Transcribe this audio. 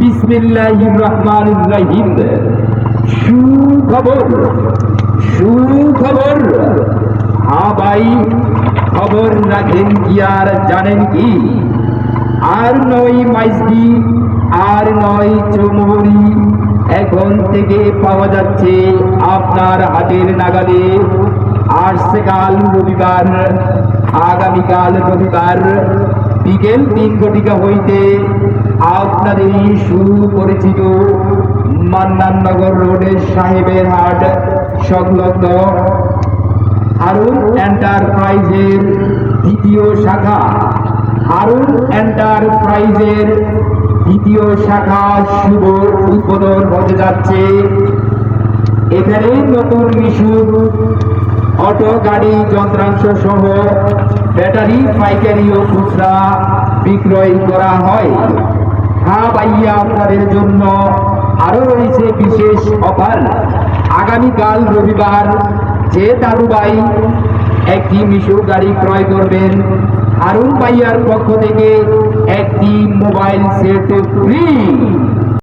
বিসমিল্লাহির রহমানির রহিম। সুখবর, সুখবর। হ্যাঁ ভাই, খবর রাখেন কি আর জানেন কি? আর নয় মাইজদি, আর নয় চৌমুহরি, এখন থেকে পাওয়া যাচ্ছে আপনার হাতের নাগালে। আসছে কাল রবিবার, আগামীকাল রবিবার বিকেল 3 ঘটিকা হইতে আপনাদের সুপরিচিত মান্নাননগর রোডের সাহেবের হাট সংলগ্ন হারুন এন্টারপ্রাইজের দ্বিতীয় শাখা, হারুন এন্টারপ্রাইজের দ্বিতীয় শাখা শুভ উদ্বোধন হতে যাচ্ছে। এখানে নতুন মিশুক অটো, গাড়ি, যন্ত্রাংশ সহ ব্যাটারি পাইকারি ও খুচরা বিক্রয় করা হয়। হ্যাঁ ভাইয়া, আপনাদের জন্য আরো রয়েছে বিশেষ অফার। আগামীকাল রবিবার যে দাদু ভাই একটি মিশুক গাড়ি ক্রয় করবেন, হারুন ভাইয়ার পক্ষ থেকে একটি মোবাইল সেট ফ্রি।